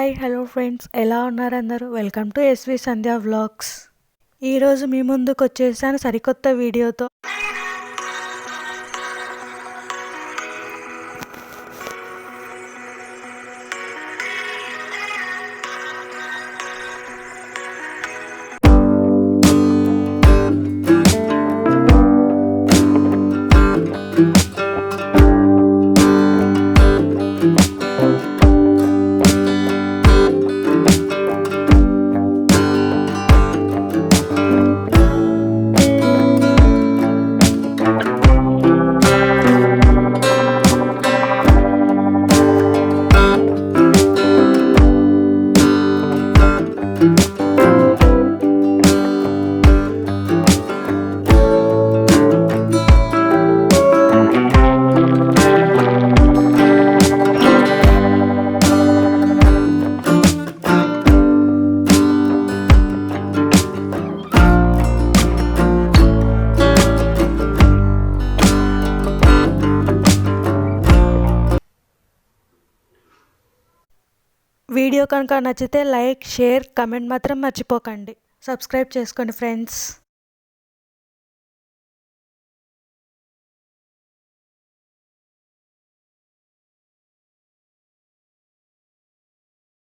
Hi hello friends, ఎలా ఉన్నారు అందరూ? Welcome to SV Sandhya vlogs. ఈరోజు మీ ముందుకు వచ్చేసాను సరికొత్త వీడియోతో. వీడియో కనుక నచ్చితే లైక్, షేర్, కమెంట్ మాత్రం మర్చిపోకండి. సబ్స్క్రైబ్ చేసుకోండి ఫ్రెండ్స్.